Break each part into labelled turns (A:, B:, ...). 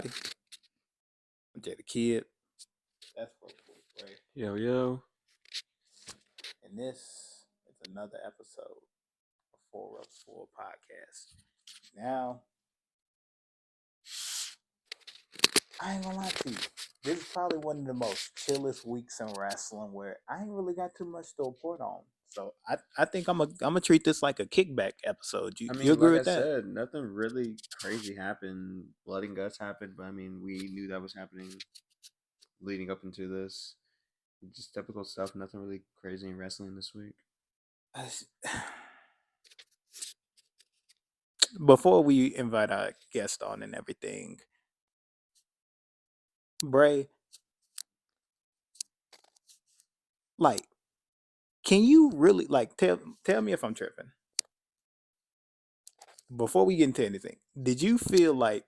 A: everybody. I'm Jay the Kid. That's right.
B: Yo, yo.
A: And this is another episode of Four Ups Full Podcast. Now, I ain't gonna lie to you. This is probably one of the most chillest weeks in wrestling where I ain't really got too much to report on. So I think I'm gonna treat this like a kickback episode. You agree
B: Like I
A: with that?
B: said, nothing really crazy happened. Blood and guts happened, but we knew that was happening leading up into this. Just typical stuff. Nothing really crazy in wrestling this week.
A: Before we invite our guest on and everything, Bray, like, can you really tell me if I'm tripping? Before we get into anything, did you feel like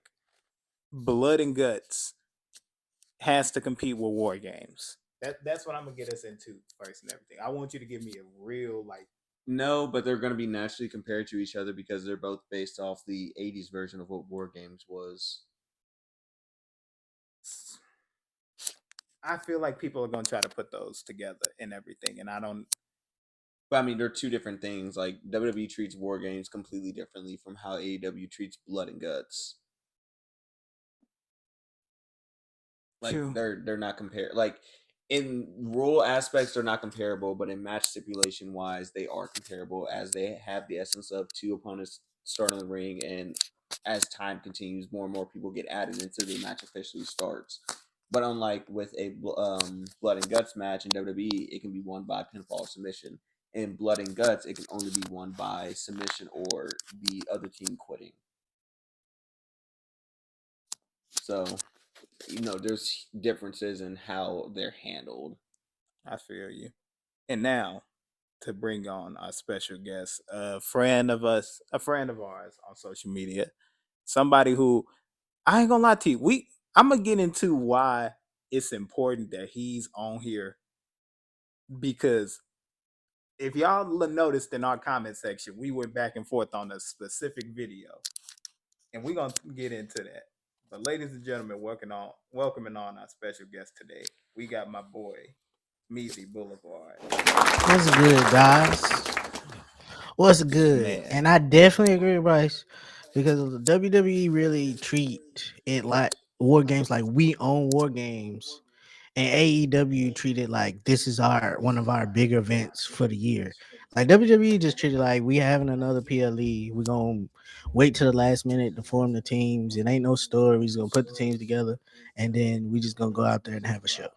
A: Blood and Guts has to compete with War Games? That's what I'm gonna get us into first and everything. I want you to give me a real
B: No, but they're going to be naturally compared to each other because they're both based off the 80s version of what War Games was.
A: I feel like people are gonna try to put those together and everything, and I don't.
B: But they're two different things. Like WWE treats War Games completely differently from how AEW treats Blood and Guts. Like
A: True.
B: they're not compared. Like in rule aspects, they're not comparable, but in match stipulation wise, they are comparable as they have the essence of two opponents starting the ring, and as time continues, more and more people get added until the match officially starts. But unlike with a Blood and Guts match in WWE, it can be won by pinfall or submission. In Blood and Guts, it can only be won by submission or the other team quitting. So, there's differences in how they're handled.
A: I feel you. And now to bring on our special guest, a friend of ours on social media, somebody who I ain't gonna lie to you. I'm gonna get into why it's important that he's on here because if y'all noticed in our comment section, we went back and forth on a specific video, and we're gonna get into that. But ladies and gentlemen, welcoming on our special guest today, we got my boy Meezy Boulevard.
C: What's good, guys? What's good?
A: Man,
C: And I definitely agree with Bryce because the WWE really treat it like war games, like we own war games, and AEW treat it like this is our one of our bigger events for the year. Like WWE just treat it like we having another PLE. We're gonna wait till the last minute to form the teams. It ain't no stories. Gonna put the teams together, and then we just gonna go out there and have a show.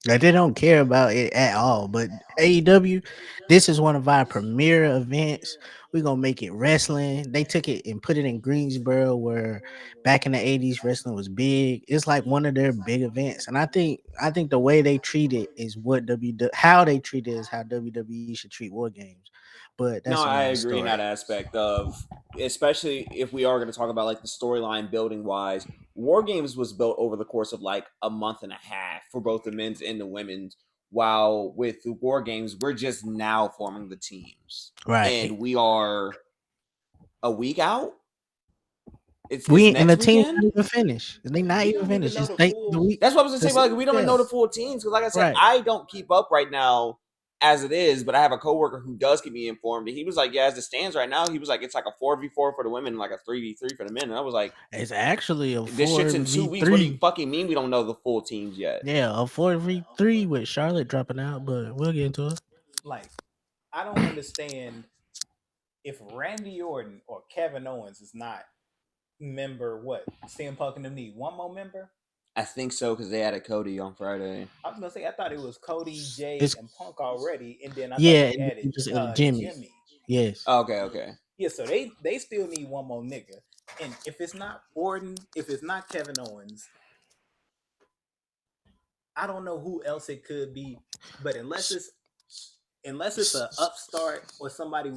C: Like they don't care about it at all. But AEW, this is one of our premier events. We're gonna make it wrestling. They took it and put it in Greensboro, where back in the '80s wrestling was big. It's like one of their big events, and I think the way they treat it is how they treat it is how WWE should treat war games. But
B: No,
C: that's
B: I
C: another
B: agree in that
C: story.
B: aspect of, especially if we are going to talk about like the storyline building wise. War Games was built over the course of like a month and a half for both the men's and the women's. While with the War Games, we're just now forming the teams,
C: Right.
B: and we are a week out. It's
C: And the
B: next
C: team's not
B: weekend.
C: even finished. They not
A: we
C: even
A: don't even
C: finished.
A: know
C: It's
A: the
C: the
A: full.
C: week.
B: That's what I was gonna say. But like, we don't even
C: Yeah.
B: know the full teams because, like I said,
C: Right.
B: I don't keep up right now as it is. But I have a coworker who does keep me informed, and he was like, "Yeah, as it stands right now, he was like, it's like a 4v4 for the women, and like a 3v3 for the men." And I was like,
C: It's actually a
B: "This shit's in 2 weeks. What do you
C: 4v3.
B: fucking mean we don't know the full teams yet?"
C: Yeah, a 4v3 with Charlotte dropping out, but we'll get into it.
A: Like, I don't understand if Randy Orton or Kevin Owens is not member. What CM Punk and them need one more member.
B: I think so because they added Cody on Friday.
A: I was gonna say I thought it was Cody, Jay,
C: It's
A: and Punk already, and then I thought
C: yeah,
A: they
C: and
A: added
C: just Jimmy.
A: Jimmy.
C: Yes.
B: Okay.
A: Yeah, so they still need one more nigga. And if it's not Orton, if it's not Kevin Owens, I don't know who else it could be. But unless it's an upstart or somebody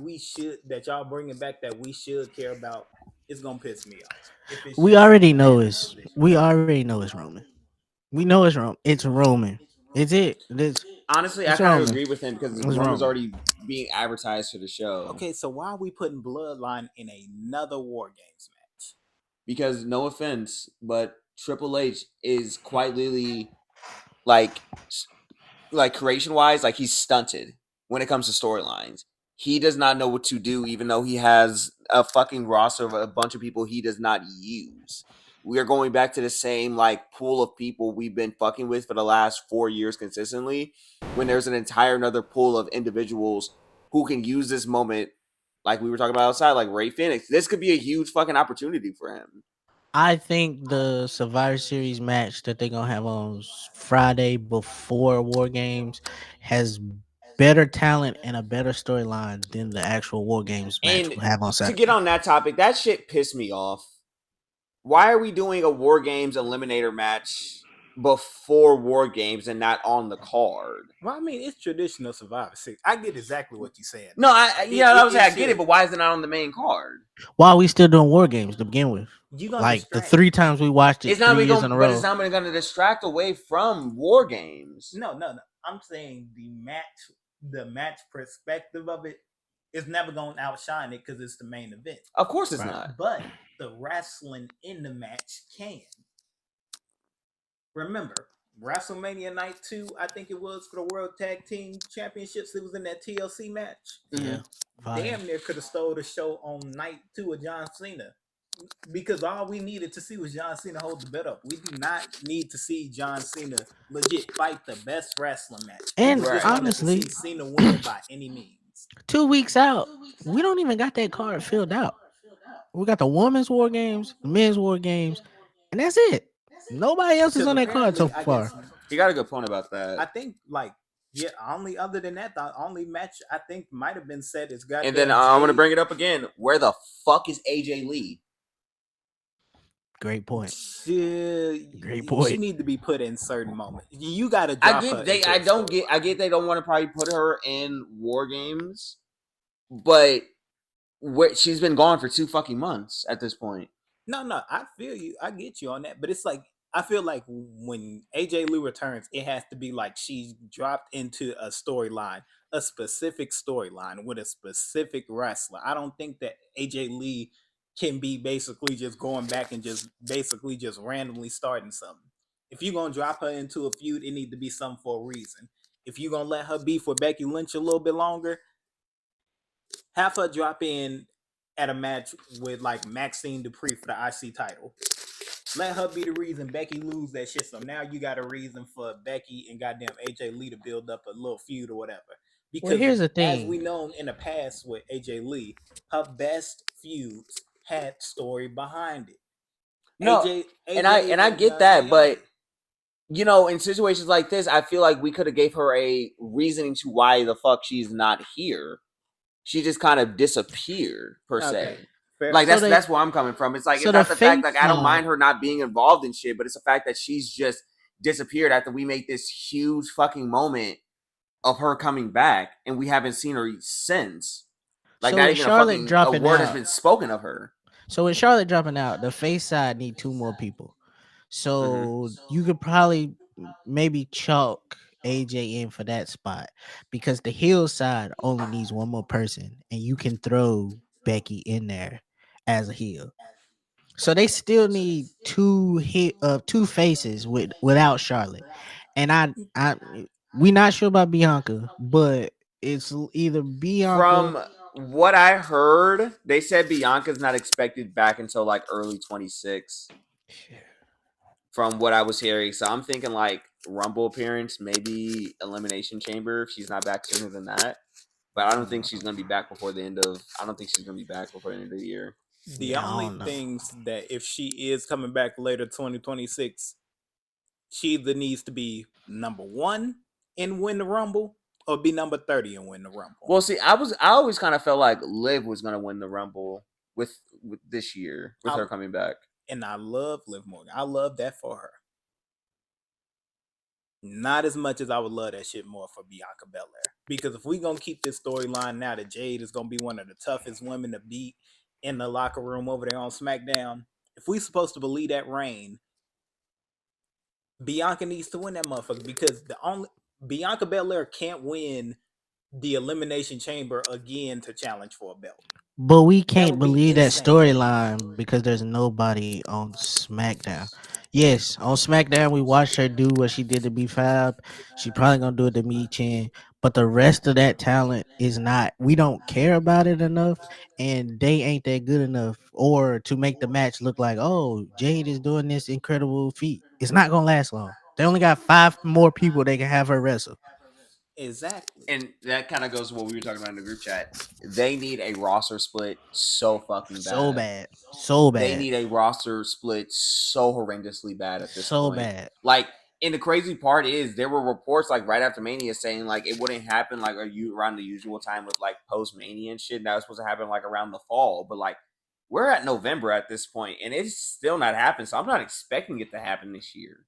A: that y'all bringing back that we should care about, it's gonna piss me off. If it's
C: We
A: just some
C: already know
A: random
C: it's
A: position.
C: we already know it's Roman. We know it's Roman. It's Roman. It's it.
B: Honestly, I
C: It's
B: kind of
C: Roman.
B: agree with him because
C: It's
B: Roman's
C: Roman.
B: already being advertised for the show.
A: Okay, so why are we putting Bloodline in another War Games match?
B: because no offense, but Triple H is quite literally like creation wise, like he's stunted when it comes to storylines. He does not know what to do, even though he has a fucking roster of a bunch of people he does not use. We are going back to the same like pool of people we've been fucking with for the last 4 years consistently, when there's an entire another pool of individuals who can use this moment, like we were talking about outside, like Ray Phoenix. This could be a huge fucking opportunity for him.
C: I think the Survivor Series match that they're gonna have on Friday before War Games has better talent and a better storyline than the actual War Games match
B: And
C: we'll have on
B: to
C: Saturday.
B: get on that topic, that shit pissed me off. Why are we doing a War Games eliminator match before War Games and not on the card?
A: Well, I mean, it's traditional Survivor Series. I get exactly what you're saying.
B: No, I was saying I get it,
A: should.
B: but why is it not on the main card?
C: Why are we still doing War Games to begin with?
A: You gonna
C: Like the
A: distract?
C: 3 times we watched it
B: It's not
C: 3 years
B: going,
C: in a
B: but it's
C: row.
B: not going to distract away from War Games.
A: No. I'm saying the match perspective of it is never going to outshine it because it's the main event.
B: Of course, it's
C: Right.
B: not.
A: But the wrestling in the match can. Remember, WrestleMania Night 2, I think it was for the World Tag Team Championships. It was in that TLC match.
C: Yeah. Fire.
A: Damn near could have stole the show on Night 2 of John Cena. Because all we needed to see was John Cena hold the belt up. We do not need to see John Cena legit fight the best wrestling match.
C: And
A: we just
C: honestly,
A: wanted to see Cena win it by any means.
C: 2 weeks out, we don't even got that card filled out. We got the women's War Games, the men's War Games, and that's it. Nobody else is on that card so far.
B: You got a good point about that.
A: I think only other than that, the only match I think might have been set is goddamn.
B: And then I'm going to bring it up again. Where the fuck is AJ Lee?
C: Great point.
A: Great point. She need to be put in certain moments. You got to.
B: I get they don't want to probably put her in War Games, but she's been gone for 2 fucking months at this point.
A: No, I feel you. I get you on that, but it's like I feel like when AJ Lee returns, it has to be like she's dropped into a storyline, a specific storyline with a specific wrestler. I don't think that AJ Lee can be basically just going back and just basically just randomly starting something. If you're gonna drop her into a feud, it needs to be something for a reason. If you're gonna let her beef with Becky Lynch a little bit longer, have her drop in at a match with like Maxine Dupree for the IC title. Let her be the reason Becky lose that shit. So now you got a reason for Becky and goddamn AJ Lee to build up a little feud or whatever. Because
C: here's the thing.
A: As we know in the past with AJ Lee, her best feuds had story behind it.
B: No, AJ and I get that, but you know, in situations like this, I feel like we could have gave her a reasoning to why the fuck she's not here. She just kind of disappeared per se. Like that's where I'm coming from. It's like it's not the fact like I don't mind her not being involved in shit, but it's the fact that she's just disappeared after we made this huge fucking moment of her coming back, and we haven't seen her since. Like not even a word has been spoken of her.
C: So with Charlotte dropping out, the face side need 2 more people. So you could probably maybe chalk AJ in for that spot because the heel side only needs 1 more person, and you can throw Becky in there as a heel. So they still need 2 faces without Charlotte. And we not sure about Bianca, but it's either Bianca.
B: From what I heard, they said Bianca's not expected back until like early 26. From what I was hearing, so I'm thinking like Rumble appearance, maybe Elimination Chamber if she's not back sooner than that. But I don't think she's gonna be back before the end of. I don't think she's gonna be back before the end of the year.
A: The only things that if she is coming back later 2026, she either needs to be number 1 and win the Rumble, or be number 30 and win the Rumble.
B: Well, see, I always kind of felt like Liv was gonna win the Rumble with this year with her coming back.
A: And I love Liv Morgan. I love that for her. Not as much as I would love that shit more for Bianca Belair. Because if we gonna keep this storyline now that Jade is gonna be one of the toughest women to beat in the locker room over there on SmackDown, if we supposed to believe that reign, Bianca needs to win that motherfucker, because Bianca Belair can't win the Elimination Chamber again to challenge for a belt.
C: But we
A: That
C: can't
A: would be
C: believe that
A: insane.
C: storyline because there's nobody on SmackDown. Yes, on SmackDown we watched her do what she did to be Fab. She probably gonna do it to Me Chin. But the rest of that talent is not. We don't care about it enough, and they ain't that good enough, or to make the match look like, oh, Jade is doing this incredible feat. It's not gonna last long. They only got 5 more people they can have her wrestle.
A: Exactly.
B: And that kind of goes to what we were talking about in the group chat. They need a roster split so fucking
C: So
B: bad.
C: bad, so
B: They
C: bad,
B: need a roster split so horrendously bad at this
C: so
B: point.
C: bad.
B: Like, and the crazy part is there were reports like right after Mania saying like it wouldn't happen like around the usual time with like post Mania and shit. That was supposed to happen like around the fall, but like we're at November at this point and it's still not happening. So I'm not expecting it to happen this year.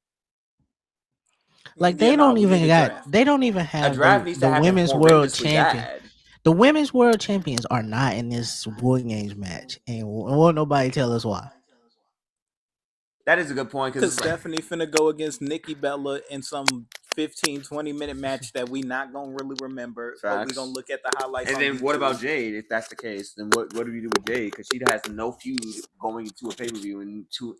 C: Like
A: Yeah, no, we need a draft.
C: they don't even
B: A
C: have
B: draft needs to
C: the
B: happen
C: women's world
B: horrendously
C: champion.
B: bad.
C: The women's world champions are not in this War Games match, and won't nobody tell us why.
B: That is a good point because
A: Cause
B: it's like,
A: Stephanie finna go against Nikki Bella in some 15, 20 minute match that we not gonna really remember, but we gonna
B: facts.
A: look at the highlights
B: And
A: on
B: then what
A: YouTube.
B: about Jade? If that's the case, then what do we do with Jade? Because she has no feud going into a pay per view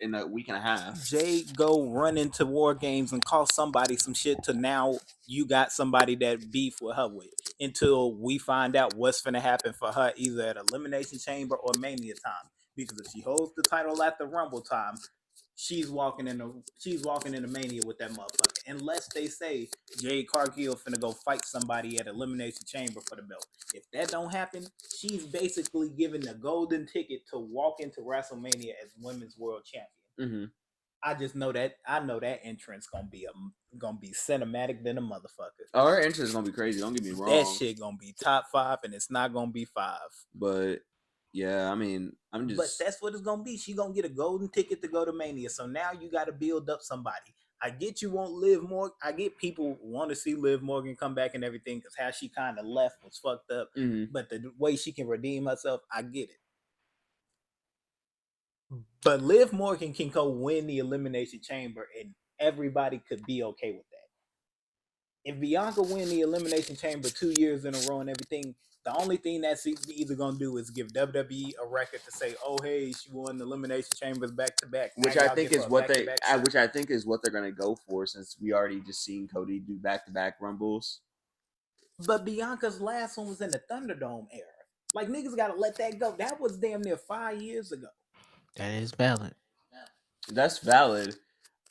B: in a week and a half.
A: Jade go run into war games and cost somebody some shit to now you got somebody that beef with her with until we find out what's gonna happen for her either at Elimination Chamber or Mania time. Because if she holds the title at the Rumble time, she's walking in the Mania with that motherfucker. Unless they say Jade Cargill finna go fight somebody at Elimination Chamber for the belt. If that don't happen, she's basically given the golden ticket to walk into WrestleMania as Women's World Champion.
B: Mm-hmm.
A: I just know that entrance gonna be cinematic than a motherfucker.
B: Oh, her entrance is gonna be crazy. Don't get me
A: That
B: wrong,
A: shit gonna be top 5, and it's not gonna be 5.
B: but yeah, I mean, I'm
A: But
B: just
A: that's what it's gonna be. She gonna get a golden ticket to go to Mania. So now you got to build up somebody. I get you won't Liv Morgan. I get people want to see Liv Morgan come back and everything because how she kind of left was fucked up.
B: mm-hmm.
A: But the way she can redeem herself, I get it. But Liv Morgan can go win the Elimination Chamber, and everybody could be okay with that. If Bianca win the Elimination Chamber 2 years in a row and everything, the only thing that's either gonna do is give WWE a record to say, "Oh, hey, she won the Elimination Chambers back to back." Now
B: which I
A: y'all
B: think
A: give her
B: is
A: a
B: what
A: back to
B: they,
A: back
B: which
A: shot.
B: I think is what they're gonna go for since we already just seen Cody do back to back rumbles.
A: But Bianca's last one was in the Thunderdome era. Like niggas gotta let that go. That was damn near 5 years ago.
C: That is valid.
B: That's valid.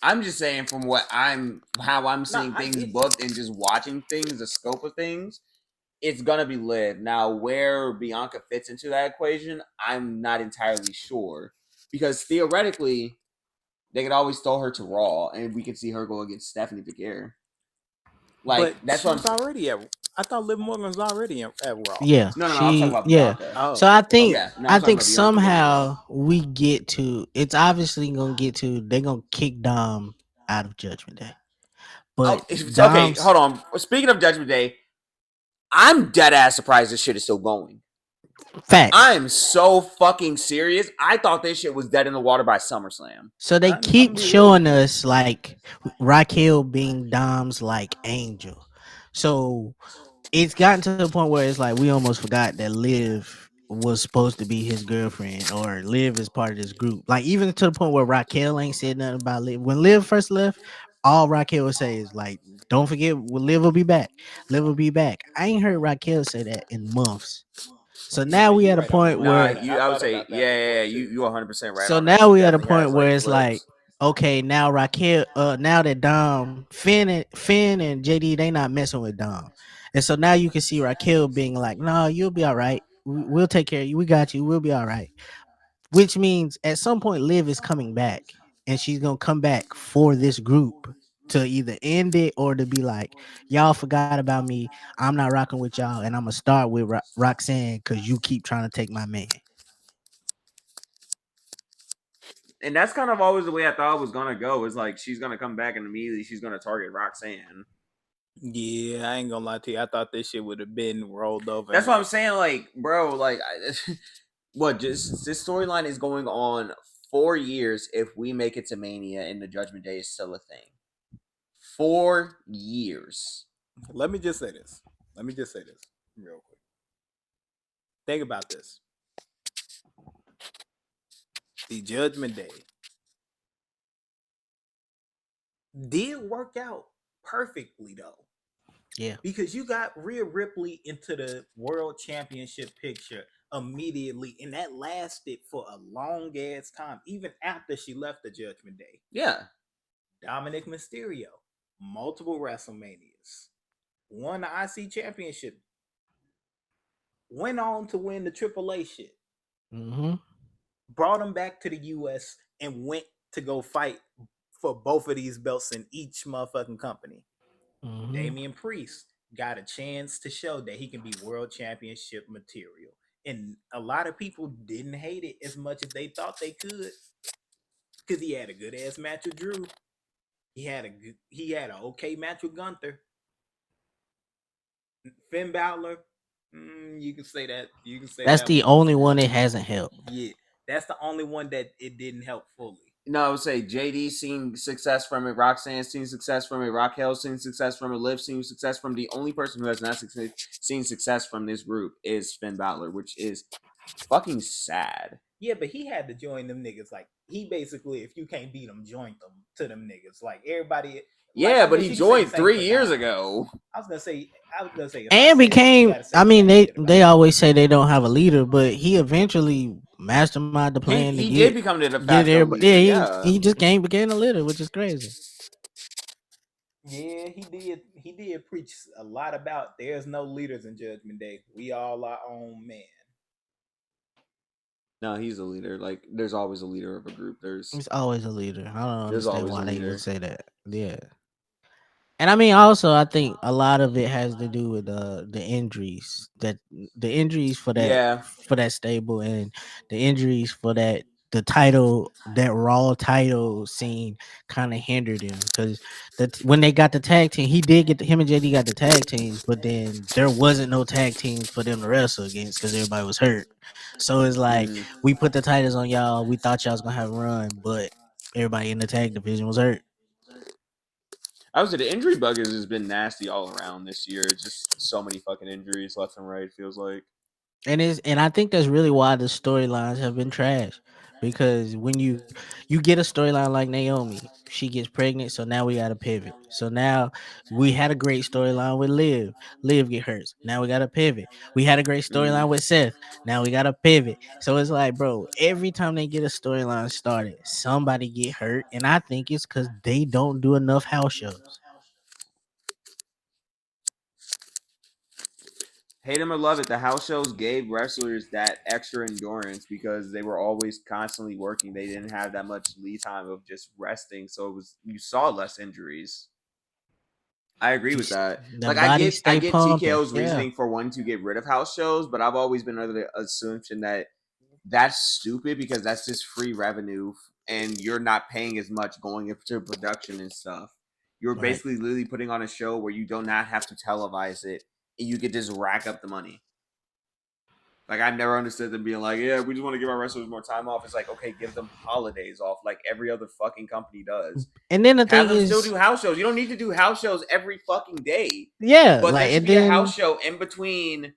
B: I'm just saying from how I'm
A: Nah,
B: seeing
A: I
B: things
A: get you.
B: booked and just watching things, the scope of things, it's gonna be Liv. Now, where Bianca fits into that equation, I'm not entirely sure because theoretically, they could always throw her to Raw, and we could see her go against Stephanie McGuire. Like
A: But
B: that's
A: she
B: what I'm.
A: was already at. I thought Liv Morgan was already at Raw.
C: Yeah,
B: No. I'm talking about
C: yeah.
B: Bianca.
C: So
A: Oh,
C: I think
A: okay.
B: Yeah, no, I'm
C: I
B: talking
C: think
B: about Bianca being on Raw.
C: somehow we get to. It's obviously gonna get to. They're gonna kick Dom out of Judgment Day,
B: Oh,
C: but
B: okay.
C: Dom's
B: Hold on. Speaking of Judgment Day, I'm dead ass surprised this shit is still going.
C: facts.
B: I'm so fucking serious. I thought this shit was dead in the water by SummerSlam.
C: So they
A: I'm gonna
C: keep
A: be real with
C: showing
A: you.
C: us like Raquel being Dom's like angel. So it's gotten to the point where it's like we almost forgot that Liv was supposed to be his girlfriend or Liv is part of this group. Like even to the point where Raquel ain't said nothing about Liv. When Liv first left, all Raquel would say is like, "Don't forget, Liv will be back. Liv will be back." I ain't heard Raquel say that in months. So
A: Nah,
C: now we
A: you
C: at a
A: right on that
C: point
A: one.
B: Nah,
C: where
A: I
B: I would
A: thought
B: say,
A: about that before too.
B: you 100% right
C: so
B: on that.
C: now
B: She
C: we at a
B: definitely
C: point
B: has
C: where
B: like
C: it's like,
B: flips.
C: okay, now Raquel, now that Finn and JD, they not messing with Dom, and so now you can see Raquel being like, "No, you'll be all right. We'll take care of you. We got you. We'll be all right." Which means at some point, Liv is coming back, and she's gonna come back for this group to either end it or to be like, "Y'all forgot about me. I'm not rocking with y'all, and I'm gonna start with Roxanne because you keep trying to take my man."
B: And that's kind of always the way I thought it was gonna go. Is like she's gonna come back and immediately she's gonna target Roxanne.
A: Yeah, I ain't gonna lie to you. I thought this shit would have been rolled over.
B: That's what I'm saying. Like, bro, like, what? Just this storyline is going on 4 years. If we make it to Mania and the Judgment Day is still a thing, 4 years.
A: Let me just say this. Real quick. Think about this. the Judgment Day did work out perfectly though.
C: Yeah.
A: Because you got Rhea Ripley into the world championship picture immediately, and that lasted for a long ass time, even after she left the Judgment Day.
B: Yeah.
A: Dominic Mysterio, multiple WrestleManias, won the IC championship, went on to win the AAA shit,
C: Mm-hmm.
A: brought him back to the US and went to go fight for both of these belts in each motherfucking company.
C: Mm-hmm.
A: Damian Priest got a chance to show that he can be world championship material. And a lot of people didn't hate it as much as they thought they could because he had a good ass match with Drew. He had an okay match with Gunther. Finn Balor, you can say that. You can say
C: That's
A: that
C: the
A: one.
C: only one it hasn't helped.
A: Yeah, that's the only one that it didn't help fully.
B: No, I would say JD seen success from it. Roxanne seen success from it. Raquel seen success from it. Liv seen success from it. The only person who has not seen success from this group is Finn Balor, which is fucking sad.
A: Yeah, but he had to join them niggas. Like he basically, if you can't beat them, join them to them niggas. Like everybody, like
B: Yeah,
A: I
B: but
A: guess
B: he
A: you can say the
B: joined
A: same
B: 3 years
A: for Dom.
B: ago.
A: I was gonna say if I
C: And
A: say that, you
C: became,
A: got to say
C: I
A: the
C: mean,
A: same
C: they
A: shit about
C: they
A: Dom.
C: always say they don't have a leader, but he eventually masterminded the plan to
B: He did
C: get
B: become the de
C: get
B: facto
C: everybody. Yeah,
B: leader.
C: he
B: Yeah.
C: he just became a leader, which is crazy.
A: Yeah, he did. He did preach a lot about there's no leaders in Judgment Day. We all our own man.
B: No, he's a leader. Like, there's always a leader of a group.
C: He's always a leader. I don't
B: There's
C: understand
B: always a
C: why they would
B: leader.
C: say that. Yeah. And I mean, also, I think a lot of it has to do with the injuries that the injuries
B: Yeah.
C: for that stable and the injuries for the title that Raw title scene kind of hindered him because when they got the tag team, he did get him and JD got the tag teams, but then there wasn't no tag teams for them to wrestle against because everybody was hurt. So it's like
B: Mm.
C: we put the titles on y'all. We thought y'all was gonna have a run, but everybody in the tag division was hurt.
B: I would say the injury bug has just been nasty all around this year. It's just so many fucking injuries left and right, feels like.
C: And I think that's really why the storylines have been trash. Because when you get a storyline like Naomi, she gets pregnant, so now we got to pivot. So now we had a great storyline with Liv. Liv get hurt. Now we got to pivot. We had a great storyline with Seth. Now we got to pivot. So it's like, bro, every time they get a storyline started, somebody get hurt, and I think it's because they don't do enough house shows.
B: Hate him or love it, the house shows gave wrestlers that extra endurance because they were always constantly working. They didn't have that much lead time of just resting, so you saw less injuries. I agree with that.
C: The
B: Like
C: body
B: I
C: stay
B: get
C: pumping.
B: TKO's
C: Yeah,
B: reasoning for wanting to get rid of house shows, but I've always been under the assumption that that's stupid because that's just free revenue and you're not paying as much going into production and stuff. You're
C: right.
B: basically literally putting on a show where you do not have to televise it and you could just rack up the money. Like I've never understood them being like, yeah, we just want to give our wrestlers more time off. It's like, okay, give them holidays off like every other fucking company does.
C: And then the
B: Have
C: thing
B: them still
C: is,
B: do house shows. You don't need to do house shows every fucking day.
C: yeah,
B: But there
C: like
B: should
C: and
B: be a house
C: then
B: show in between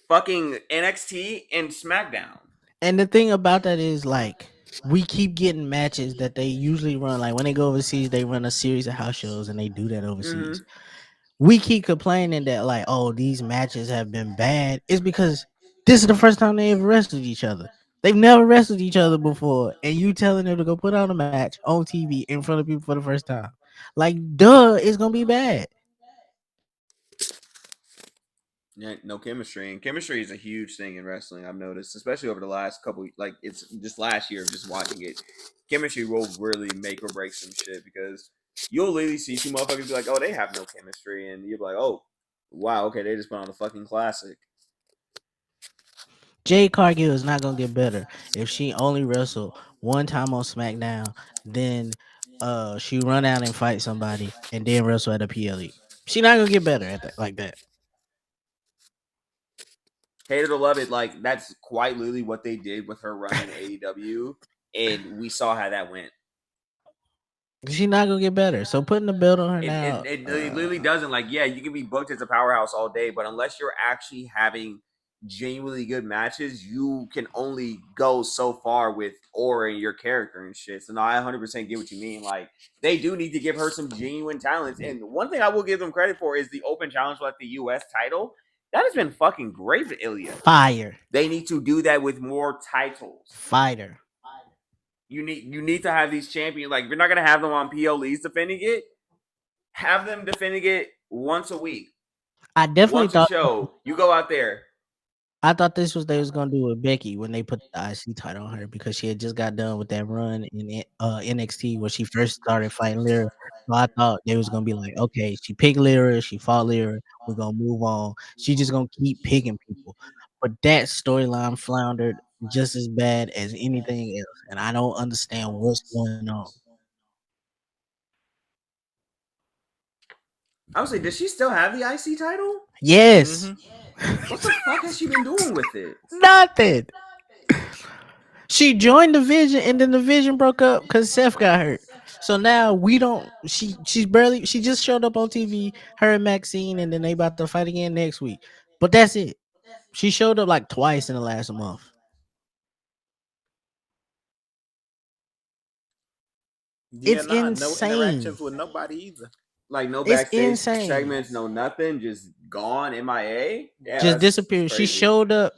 B: fucking NXT and SmackDown.
C: and the thing about that is like we keep getting matches that they usually run. Like when they go overseas, they run a series of house shows and they do that overseas.
B: Mm-hmm.
C: We keep complaining that like, oh, these matches have been bad. It's because this is the first time they ever wrestled each other. They've never wrestled each other before, and you telling them to go put on a match on TV in front of people for the first time. Like, duh, it's gonna be bad.
B: Yeah, no chemistry, and chemistry is a huge thing in wrestling. I've noticed, especially over the last couple, like it's just last year of just watching it. Chemistry will really make or break some shit because you'll literally see two motherfuckers be like, "Oh, they have no chemistry," and you're like, "Oh, wow, okay, they just put on a fucking classic."
C: Jade Cargill is not gonna get better if she only wrestled one time on SmackDown, then she run out and fight somebody and then wrestle at a PLE. She not gonna get better at that like that.
B: Hate it or love it, like that's quite literally what they did with her run in AEW, and we saw how that went.
C: She not gonna get better. So putting the belt on her
B: It,
C: now,
B: it, it literally doesn't like yeah you can be booked as a powerhouse all day but unless you're actually having genuinely good matches, you can only go so far with aura in your character and shit. So no, I 100% get what you mean. Like they do need to give her some genuine talents. And one thing I will give them credit for is the open challenge for like the US title. That has been fucking great for Ilya.
C: Fire.
B: They need to do that with more titles.
C: Fighter.
B: You need to have these champions. Like, if you're not gonna have them on PLEs defending it, have them defending it once a week,
C: I definitely
B: once a
C: thought
B: show. You go out there.
C: I thought this was they was gonna do with Becky when they put the IC title on her because she had just got done with that run in NXT when she first started fighting Lyra. So I thought they was gonna be like, okay, she picked Lyra, she fought Lyra, we're gonna move on. She just gonna keep picking people. But that storyline floundered just as bad as anything else, and I don't understand what's going on.
B: I would say, does she still have the IC title?
C: Yes,
A: Mm-hmm.
B: What the fuck has she been doing with it?
C: nothing. She joined the Vision, and then the Vision broke up because Seth got hurt. So now we don't. She's barely. She just showed up on TV. Her and Maxine, and then they about to fight again next week. But that's it. She showed up like twice in the last month.
A: Yeah,
C: It's
A: nah, no
C: insane.
A: interactions with nobody either.
B: Like no
C: It's
B: backstage
C: insane.
B: segments, no nothing, just gone, MIA. Yeah,
C: Just
B: that's
C: disappeared. She
B: crazy.
C: showed up.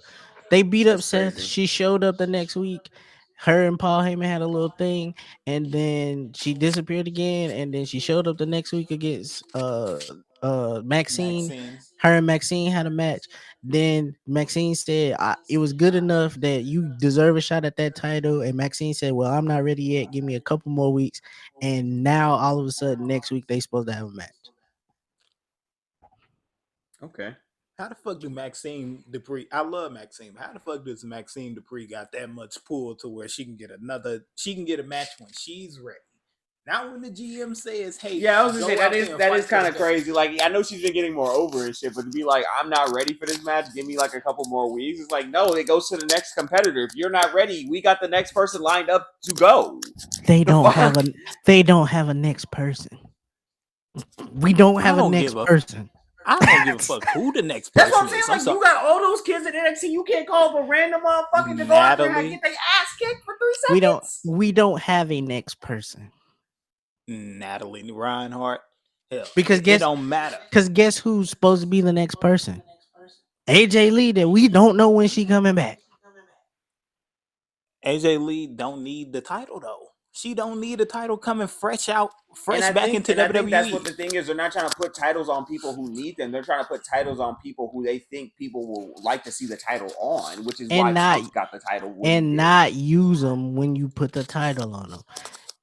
C: They beat up
B: That's
C: Seth.
B: crazy.
C: She showed up the next week. Her and Paul Heyman had a little thing, and then she disappeared again. And then she showed up the next week against Maxine.
A: Maxine.
C: Her and Maxine had a match. Then Maxine said it was good enough that you deserve a shot at that title. And Maxine said, "Well, I'm not ready yet. Give me a couple more weeks." And now all of a sudden, next week they supposed to have a match.
B: Okay.
A: How the fuck do Maxine Dupree? I love Maxine. How the fuck does Maxine Dupree got that much pull to where she can get another? She can get a match when she's ready. Not when the GM says, "Hey,
B: Yeah, I was gonna say
A: go
B: that
A: out
B: is
A: there and
B: that is
A: fight for
B: kind
A: the
B: of
A: belt."
B: crazy. Like I know she's been getting more over and shit, but to be like, I'm not ready for this match. Give me like a couple more weeks. It's like no, it goes to the next competitor. If you're not ready, we got the next person lined up to go.
C: They
B: The
C: don't have
B: fuck?
C: a. They don't have a next person. We don't
A: I
C: have a
A: don't
C: next
A: give a.
C: person.
A: I don't give a fuck who the next
B: That's what
A: person
B: I'm saying.
A: is. I'm
B: Like
A: sorry,
B: you got all those kids in NXT, you can't call up a random motherfucker to go out there and
A: Natalie,
B: get their ass kicked for 3
C: We don't.
B: seconds.
C: We don't have a next person
A: Natalie Reinhardt. Hell,
C: because
A: it
C: guess
A: don't matter.
C: because guess who's supposed to be the next person? AJ Lee. That we don't know when she coming back.
A: AJ Lee don't need the title though. She don't need a title coming fresh out,
B: And
A: fresh
B: I
A: back
B: think
A: into
B: and I think that's what
A: WWE.
B: the thing is. They're not trying to put titles on people who need them. They're trying to put titles on people who they think people will like to see the title on, which is why
C: and not
B: Punk got the title when he
C: and
B: did.
C: not use them when you put the title on them.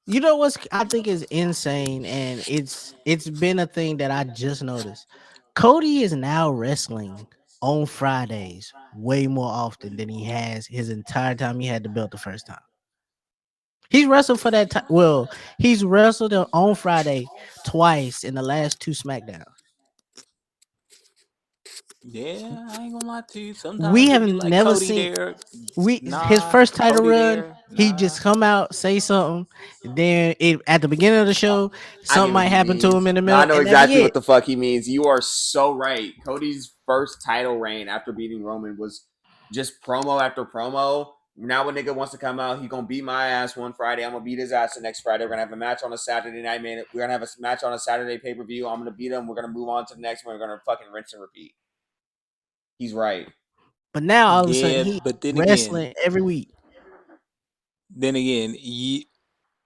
C: You know what's I think is insane, and it's been a thing that I just noticed. Cody is now wrestling on Fridays way more often than he has his entire time he had the belt the first time. He's wrestled for that time. Well, he's wrestled on Friday twice in the last two SmackDown.
A: Yeah, I ain't gonna lie to you.
C: We
A: Sometimes it
C: have
A: be like
C: never
A: Cody
C: seen
A: there,
C: his
A: nah.
C: first title
A: Cody
C: run.
A: there,
C: He
A: nah.
C: just come out, say something, then at the beginning of the show,
B: I
C: something
B: get what
C: might
B: he
C: happen to him
B: means.
C: in the
B: No, I
C: middle,
B: know
C: and that be
B: exactly what
C: it.
B: the fuck he means. You are so right. Cody's first title reign after beating Roman was just promo after promo. Now when nigga wants to come out, he gonna beat my ass one Friday. I'm gonna beat his ass the next Friday. We're gonna have a match on a Saturday night, man. We're gonna have a match on a Saturday pay-per-view. I'm gonna beat him. We're gonna move on to the next one. We're gonna fucking rinse and repeat. He's right.
C: But now all of a sudden
A: Yeah,
C: he
A: but
C: wrestling every week.
A: then again,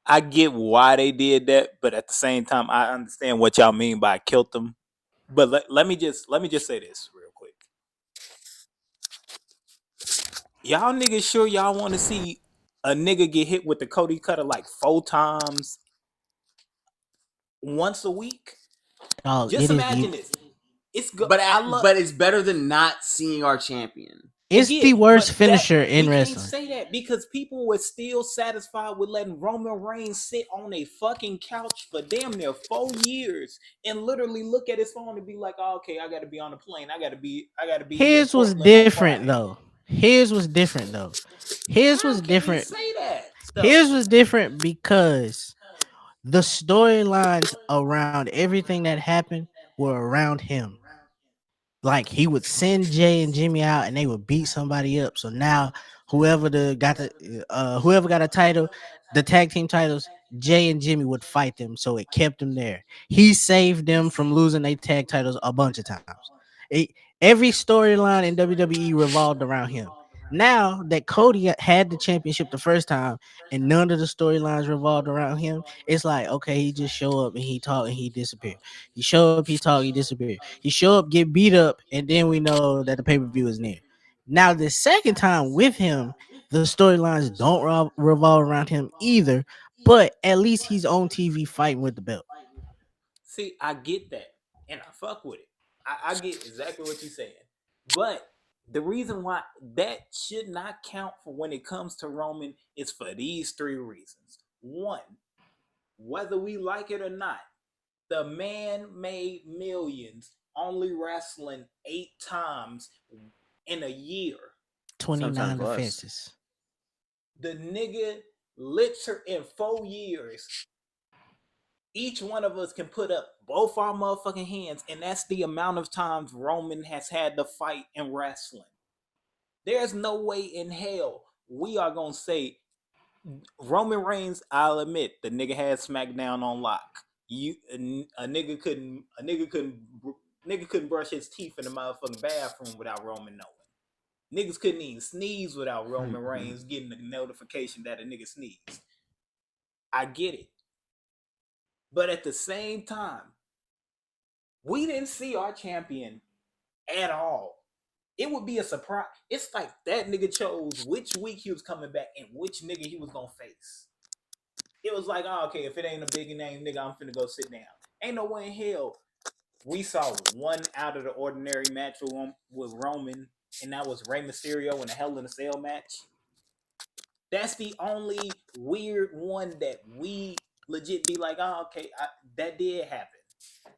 A: I get why they did that, but at the same time, I understand what y'all mean by killed them. But let me just say this real quick. Y'all niggas sure y'all want to see a nigga get hit with the Cody Cutter like 4 times once a week?
C: Dog,
A: Just imagine this. It's go.
B: But
A: I love
B: but it's better than not seeing our champion.
C: it's
A: yeah,
C: the worst
A: but that
C: finisher in
A: we can't
C: wrestling.
A: say that because people were still satisfied with letting Roman Reigns sit on a fucking couch for damn near 4 years and literally look at his phone and be like, oh, "Okay, I got to be on the plane. I got to be in
C: His was
A: Portland on
C: different
A: Friday."
C: though. His was different though. His
A: How
C: was
A: can you
C: different.
A: say that though?
C: His was different because the storylines around everything that happened were around him. like he would send Jay and Jimmy out and they would beat somebody up. So now whoever got a title, the tag team titles, Jay and Jimmy would fight them. So it kept them there. He saved them from losing their tag titles a bunch of times. It, every storyline in WWE revolved around him. Now that Cody had the championship the first time and none of the storylines revolved around him, it's like, okay, he just show up and he talk and he disappear. He show up, he talk, he disappear. He show up, get beat up, and then we know that the pay-per-view is near. Now the second time with him, the storylines don't revolve around him either, but at least he's on TV fighting with the belt.
A: See, I get that, and I fuck with it. I get exactly what you're saying, but the reason why that should not count for when it comes to Roman is for these three reasons. One, whether we like it or not, the man made millions only wrestling 8 times in a year.
C: 29
B: Sometimes less.
C: defenses.
A: The nigga literally in 4 years, each one of us can put up both our motherfucking hands, and that's the amount of times Roman has had to fight in wrestling. There's no way in hell we are gonna say Roman Reigns. I'll admit the nigga had SmackDown on lock. A nigga couldn't brush his teeth in the motherfucking bathroom without Roman knowing. Niggas couldn't even sneeze without Roman Reigns getting the notification that a nigga sneezed. I get it. But at the same time, we didn't see our champion at all. It would be a surprise. It's like that nigga chose which week he was coming back and which nigga he was gonna face. It was like, oh, okay, if it ain't a big name nigga, I'm finna go sit down. Ain't no way in hell we saw one out of the ordinary match with Roman, and that was Rey Mysterio in a Hell in a Cell match. That's the only weird one that we legit be like, oh, okay, that did happen.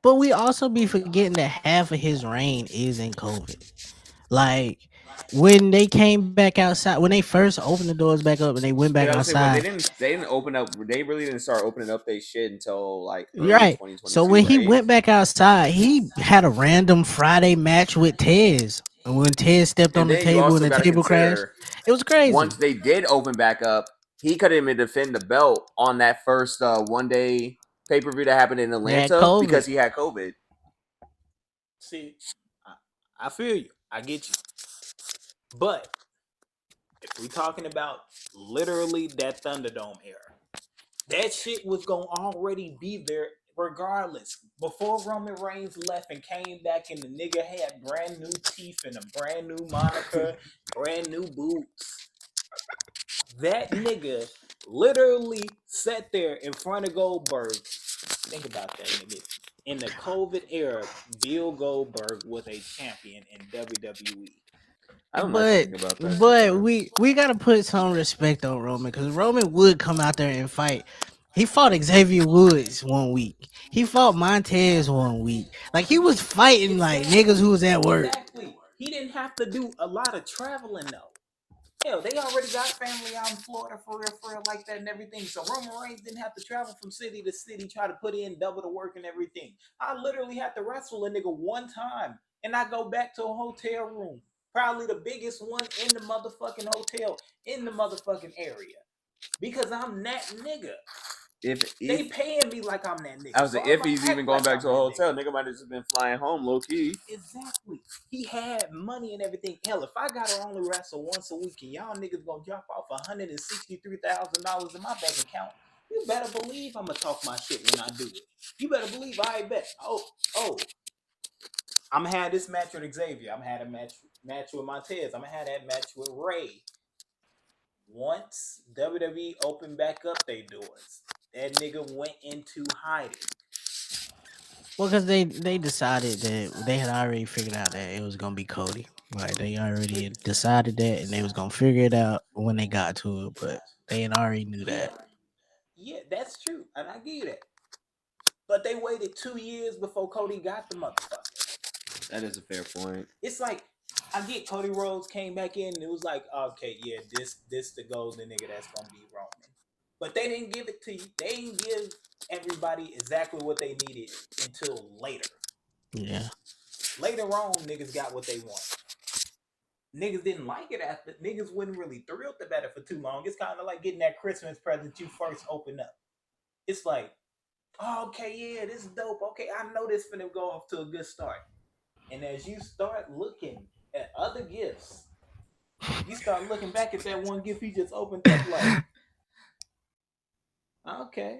C: But we also be forgetting that half of his reign is in COVID. Like when they came back outside, when they first opened the doors back up and they went back
B: Yeah, I was saying, but
C: outside.
B: they didn't open up. They really didn't start opening up their shit until like early
C: Right. So
B: 2022,
C: when he
B: right?
C: went back outside, he had a random Friday match with Tez. And when Tez stepped
B: And
C: on the
B: then you
C: table and
B: also
C: the
B: got to
C: table crashed,
B: consider
C: it was crazy.
B: once they did open back up, he couldn't even defend the belt on that first 1 day pay-per-view that happened in
C: They had
B: Atlanta
C: COVID.
B: because he had COVID.
A: See, I feel you. I get you. But if we talking about literally that Thunderdome era, that shit was gonna already be there regardless. Before Roman Reigns left and came back, and the nigga had brand new teeth and a brand new moniker, brand new boots. That nigga literally sat there in front of Goldberg. Think about that, nigga. In the COVID era, Bill Goldberg was a champion in WWE.
B: I don't like to
C: But
B: think about that
C: but
B: sometimes.
C: we gotta put some respect on Roman because Roman would come out there and fight. He fought Xavier Woods one week. He fought Montez one week. Like he was fighting like niggas who was at work.
A: Exactly. He didn't have to do a lot of traveling though. Hell, they already got family out in Florida for real, like that and everything. So Roman Reigns didn't have to travel from city to city, try to put in double the work and everything. I literally had to wrestle a nigga one time, and I go back to a hotel room, probably the biggest one in the motherfucking hotel in the motherfucking area, because I'm that nigga. They
B: If
A: paying me like I'm that nigga.
B: I was
A: So
B: like, if
A: I'ma
B: he's even
A: act
B: going
A: like
B: back
A: I'm
B: to a
A: that
B: hotel,
A: nigga.
B: nigga might have just been flying home low key.
A: Exactly. He had money and everything. Hell, if I gotta only wrestle once a week and y'all niggas gonna drop off $163,000 in my bank account, you better believe I'ma talk my shit when I do it. You better believe I bet. Oh, I'm gonna have this match with Xavier. I'm gonna have a match with Montez. I'm gonna have that match with Ray. Once WWE opened back up their doors, that nigga went into hiding.
C: Well, because they decided that they had already figured out that it was gonna be Cody. Like they already had decided that, and they was gonna figure it out when they got to it. But they had already knew
A: Yeah,
C: that.
A: yeah, that's true, and I give you that. But they waited 2 years before Cody got the motherfucker.
B: That is a fair point.
A: It's like I get Cody Rhodes came back in and it was like, okay, yeah, this the golden nigga that's gonna be Roman. But they didn't give it to you. They didn't give everybody exactly what they needed until later.
C: Yeah.
A: Later on, niggas got what they want. Niggas didn't like it after. Niggas wasn't really thrilled about it for too long. It's kind of like getting that Christmas present you first open up. It's like, oh, okay, yeah, this is dope. Okay, I know this finna go off to a good start. And as you start looking at other gifts, you start looking back at that one gift you just opened up like, okay,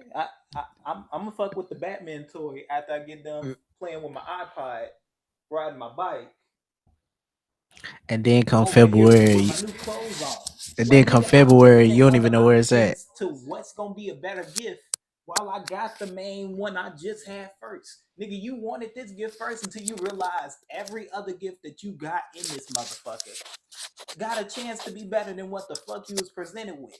A: I'm gonna fuck with the Batman toy after I get done playing with my iPod, riding my bike.
C: And then
A: I'm
C: come
A: over here with
C: February,
A: my new clothes on.
C: and
A: Like,
C: then come
A: nigga, I'm
C: February,
A: looking
C: you
A: at
C: don't
A: other
C: even know where it's at.
A: options to what's gonna be a better gift while I got the main one I just had first. Nigga, you wanted this gift first until you realized every other gift that you got in this motherfucker got a chance to be better than what the fuck you was presented with.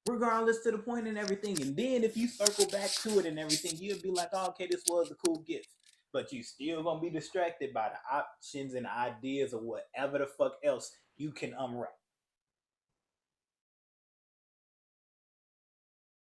A: Regardless to the point and everything. And then if you circle back to it and everything, you'll be like, oh, okay, this was a cool gift. But you still gonna be distracted by the options and ideas of whatever the fuck else you can unwrap.